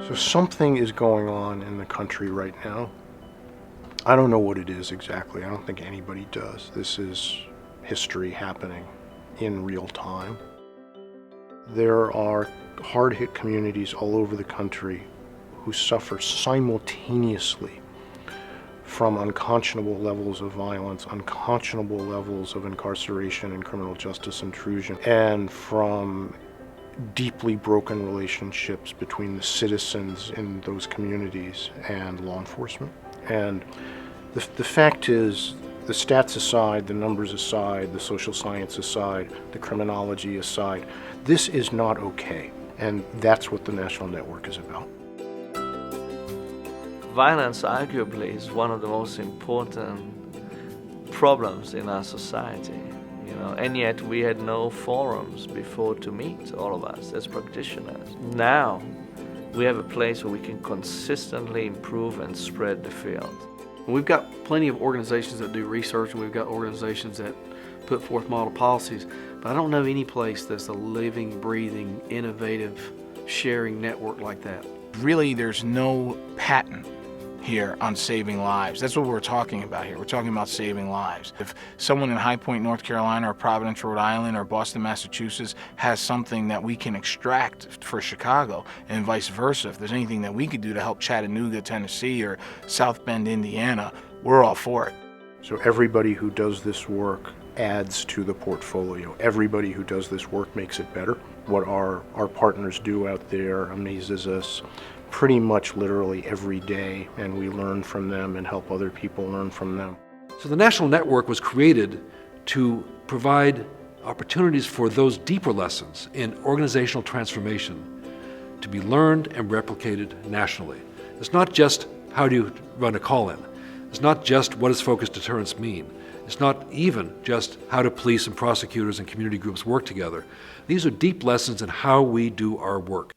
So something is going on in the country right now. I don't know what it is exactly. I don't think anybody does. This is history happening in real time. There are hard-hit communities all over the country who suffer simultaneously from unconscionable levels of violence, unconscionable levels of incarceration and criminal justice intrusion, and from deeply broken relationships between the citizens in those communities and law enforcement. And the fact is, the stats aside, the numbers aside, the social science aside, the criminology aside, this is not okay. And that's what the National Network is about. Violence arguably is one of the most important problems in our society, and yet we had no forums before to meet, all of us as practitioners. Now we have a place where we can consistently improve and spread the field. We've got plenty of organizations that do research, and we've got organizations that put forth model policies, but I don't know any place that's a living, breathing, innovative, sharing network like that. Really, there's no patent here on saving lives. That's what we're talking about here. We're talking about saving lives. If someone in High Point, North Carolina, or Providence, Rhode Island, or Boston, Massachusetts has something that we can extract for Chicago, and vice versa, if there's anything that we could do to help Chattanooga, Tennessee, or South Bend, Indiana, we're all for it. So everybody who does this work adds to the portfolio. Everybody who does this work makes it better. What our partners do out there amazes us pretty much literally every day, and we learn from them and help other people learn from them. So the National Network was created to provide opportunities for those deeper lessons in organizational transformation to be learned and replicated nationally. It's not just how do you run a call-in. It's not just what does focused deterrence mean. It's not even just how do police and prosecutors and community groups work together. These are deep lessons in how we do our work.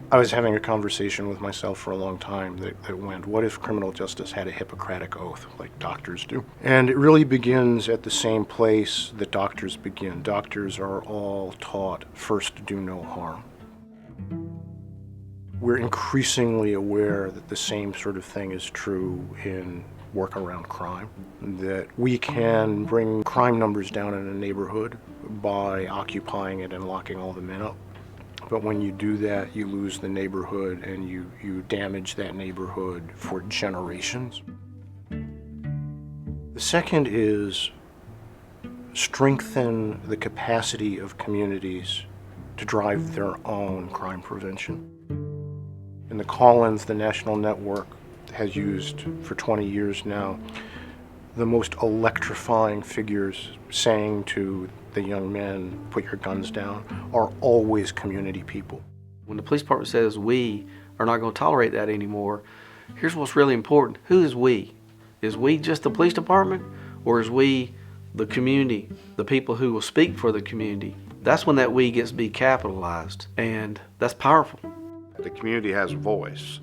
I was having a conversation with myself for a long time that went, what if criminal justice had a Hippocratic oath like doctors do? And it really begins at the same place that doctors begin. Doctors are all taught first to do no harm. We're increasingly aware that the same sort of thing is true in work around crime, that we can bring crime numbers down in a neighborhood by occupying it and locking all the men up. But when you do that, you lose the neighborhood and you damage that neighborhood for generations. The second is strengthen the capacity of communities to drive their own crime prevention. In the call-ins, the National Network has used for 20 years now the most electrifying figures saying to the young men, put your guns down, are always community people. When the police department says we are not going to tolerate that anymore, here's what's really important. Who is we? Is we just the police department, or is we the community, the people who will speak for the community? That's when that we gets to be capitalized, and that's powerful. The community has a voice,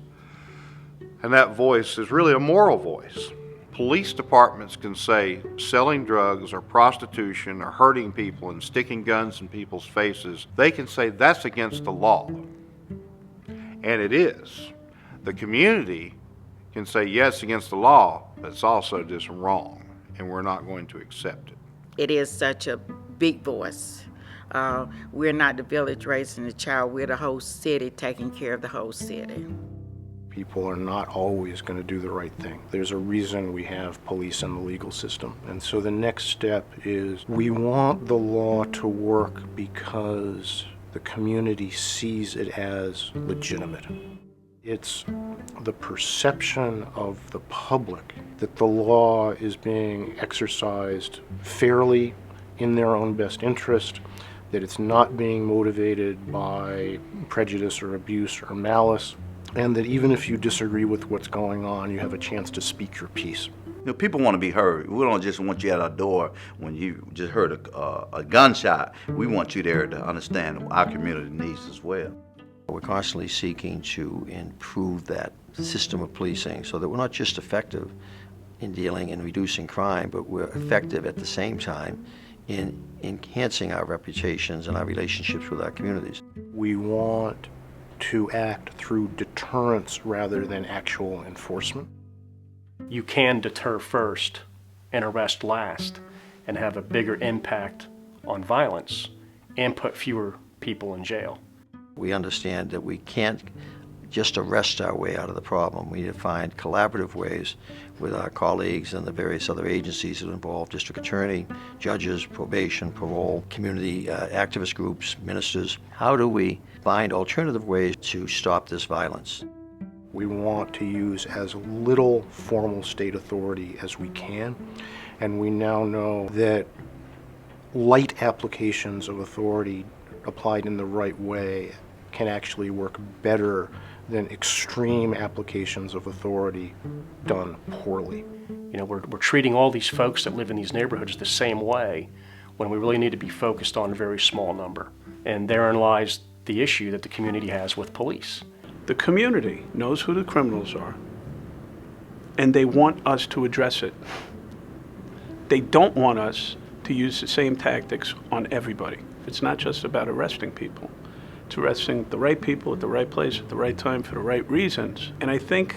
and that voice is really a moral voice. Police departments can say selling drugs or prostitution or hurting people and sticking guns in people's faces, they can say that's against the law. And it is. The community can say yes, against the law, but it's also just wrong, and we're not going to accept it. It is such a big voice. We're not the village raising the child, we're the whole city taking care of the whole city. People are not always going to do the right thing. There's a reason we have police in the legal system. And so the next step is we want the law to work because the community sees it as legitimate. It's the perception of the public that the law is being exercised fairly in their own best interest, that it's not being motivated by prejudice or abuse or malice, and that even if you disagree with what's going on, you have a chance to speak your piece. People want to be heard. We don't just want you at our door when you just heard a gunshot. We want you there to understand our community needs as well. We're constantly seeking to improve that system of policing so that we're not just effective in dealing and reducing crime, but we're effective at the same time in enhancing our reputations and our relationships with our communities. We want to act through deterrence rather than actual enforcement. You can deter first and arrest last and have a bigger impact on violence and put fewer people in jail. We understand that we can't just arrest our way out of the problem. We need to find collaborative ways with our colleagues and the various other agencies that involve district attorney, judges, probation, parole, community activist groups, ministers. How do we find alternative ways to stop this violence? We want to use as little formal state authority as we can, and we now know that light applications of authority applied in the right way can actually work better than extreme applications of authority done poorly. You know, we're treating all these folks that live in these neighborhoods the same way when we really need to be focused on a very small number. And therein lies the issue that the community has with police. The community knows who the criminals are, and they want us to address it. They don't want us to use the same tactics on everybody. It's not just about arresting people. It's arresting the right people at the right place at the right time for the right reasons. And I think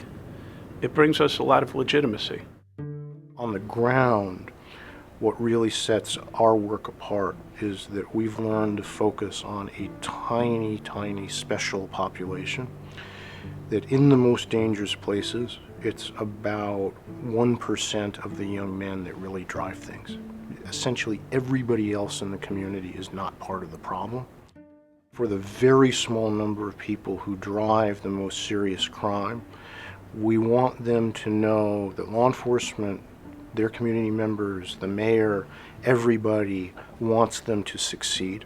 it brings us a lot of legitimacy. On the ground, what really sets our work apart is that we've learned to focus on a tiny, tiny special population, that in the most dangerous places, it's about 1% of the young men that really drive things. Essentially, everybody else in the community is not part of the problem. For the very small number of people who drive the most serious crime, we want them to know that law enforcement, their community members, the mayor, everybody wants them to succeed.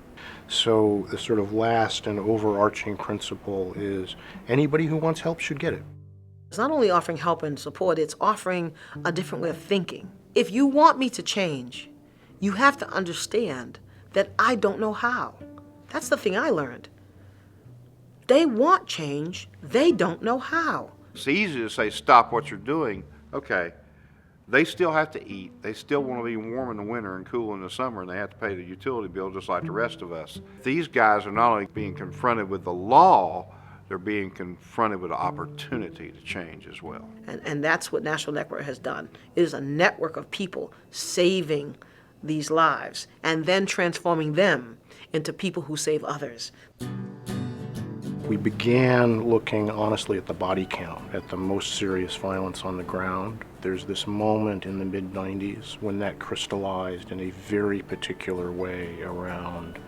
So the sort of last and overarching principle is anybody who wants help should get it. It's not only offering help and support, it's offering a different way of thinking. If you want me to change, you have to understand that I don't know how. That's the thing I learned. They want change, they don't know how. It's easy to say, stop what you're doing. Okay, they still have to eat. They still want to be warm in the winter and cool in the summer, and they have to pay the utility bill just like the rest of us. These guys are not only being confronted with the law, they're being confronted with the opportunity to change as well. And that's what National Network has done. It is a network of people saving these lives and then transforming them into people who save others. We began looking honestly at the body count, at the most serious violence on the ground. There's this moment in the mid-90s when that crystallized in a very particular way around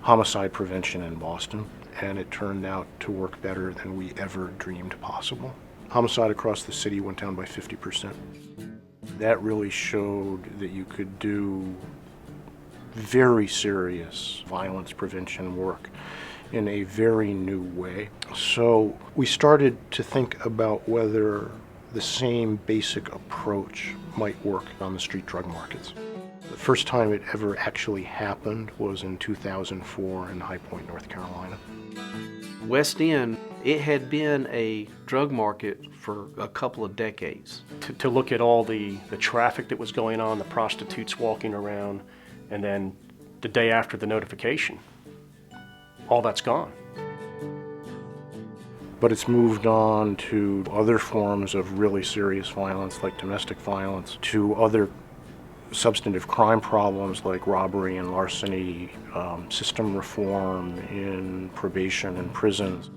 homicide prevention in Boston, and it turned out to work better than we ever dreamed possible. Homicide across the city went down by 50%. That really showed that you could do very serious violence prevention work in a very new way. So we started to think about whether the same basic approach might work on the street drug markets. The first time it ever actually happened was in 2004 in High Point, North Carolina. West End, it had been a drug market for a couple of decades. To look at all the traffic that was going on, the prostitutes walking around, and then the day after the notification, all that's gone. But it's moved on to other forms of really serious violence like domestic violence, to other substantive crime problems like robbery and larceny, system reform in probation and prisons.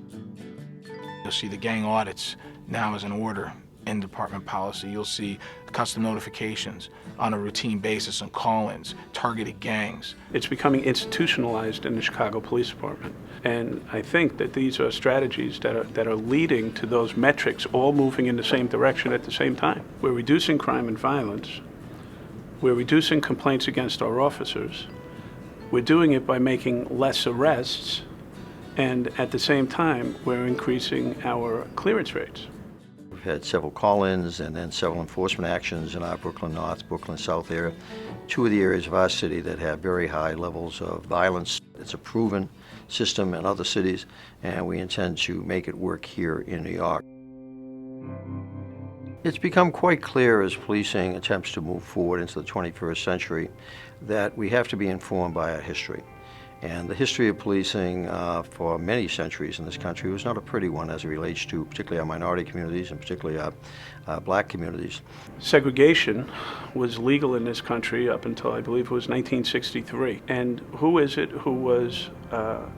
You'll see the gang audits now as an order in department policy. You'll see custom notifications on a routine basis and call-ins, targeted gangs. It's becoming institutionalized in the Chicago Police Department. And I think that these are strategies that are leading to those metrics all moving in the same direction at the same time. We're reducing crime and violence. We're reducing complaints against our officers. We're doing it by making less arrests. And at the same time, we're increasing our clearance rates. We've had several call-ins and then several enforcement actions in our Brooklyn North, Brooklyn South area. Two of the areas of our city that have very high levels of violence. It's a proven system in other cities, and we intend to make it work here in New York. It's become quite clear as policing attempts to move forward into the 21st century that we have to be informed by our history. And the history of policing for many centuries in this country was not a pretty one as it relates to particularly our minority communities and particularly our black communities. Segregation was legal in this country up until I believe it was 1963. And who is it who was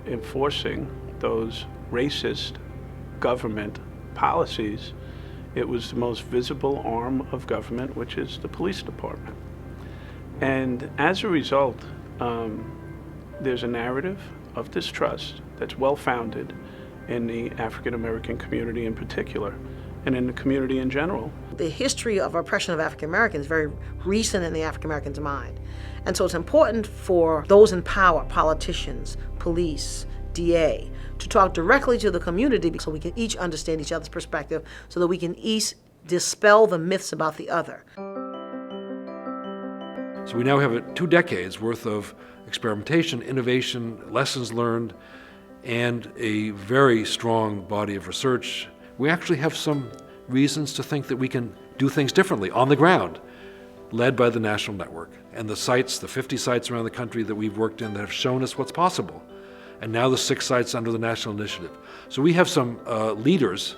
enforcing those racist government policies? It was the most visible arm of government, which is the police department. And as a result, there's a narrative of distrust that's well-founded in the African American community in particular, and in the community in general. The history of oppression of African Americans is very recent in the African American's mind. And so it's important for those in power, politicians, police, DA, to talk directly to the community so we can each understand each other's perspective so that we can each dispel the myths about the other. So we now have 2 decades worth of experimentation, innovation, lessons learned, and a very strong body of research. We actually have some reasons to think that we can do things differently on the ground, led by the national network. And the sites, the 50 sites around the country that we've worked in that have shown us what's possible. And now the 6 sites under the national initiative. So we have some leaders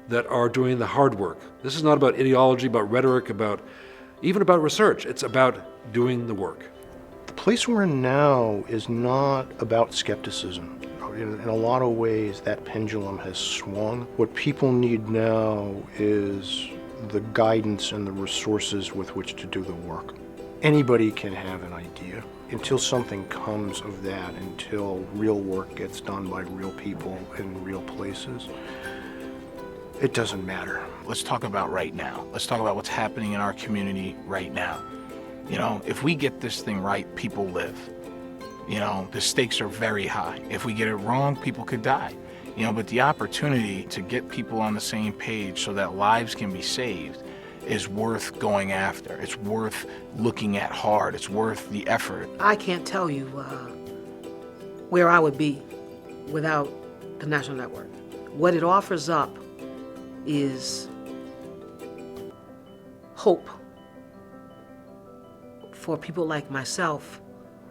that are doing the hard work. This is not about ideology, about rhetoric, even about research. It's about doing the work. The place we're in now is not about skepticism. In a lot of ways, that pendulum has swung. What people need now is the guidance and the resources with which to do the work. Anybody can have an idea. Until something comes of that, until real work gets done by real people in real places, it doesn't matter. Let's talk about right now. Let's talk about what's happening in our community right now. You know, if we get this thing right, people live. You know, the stakes are very high. If we get it wrong, people could die. You know, but the opportunity to get people on the same page so that lives can be saved is worth going after. It's worth looking at hard. It's worth the effort. I can't tell you where I would be without the National Network. What it offers up is hope for people like myself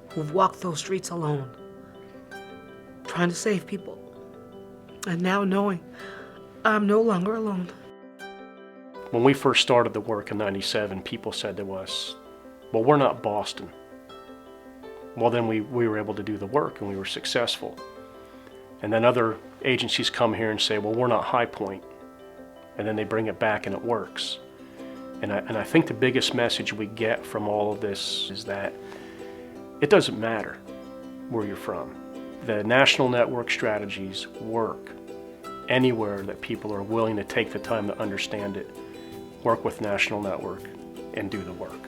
who've walked those streets alone, trying to save people, and now knowing I'm no longer alone. When we first started the work in '97, people said to us, well, we're not Boston. Well, then we were able to do the work and we were successful. And then other agencies come here and say, well, we're not High Point. And then they bring it back and it works. And I think the biggest message we get from all of this is that it doesn't matter where you're from. The national network strategies work anywhere that people are willing to take the time to understand it, work with National Network, and do the work.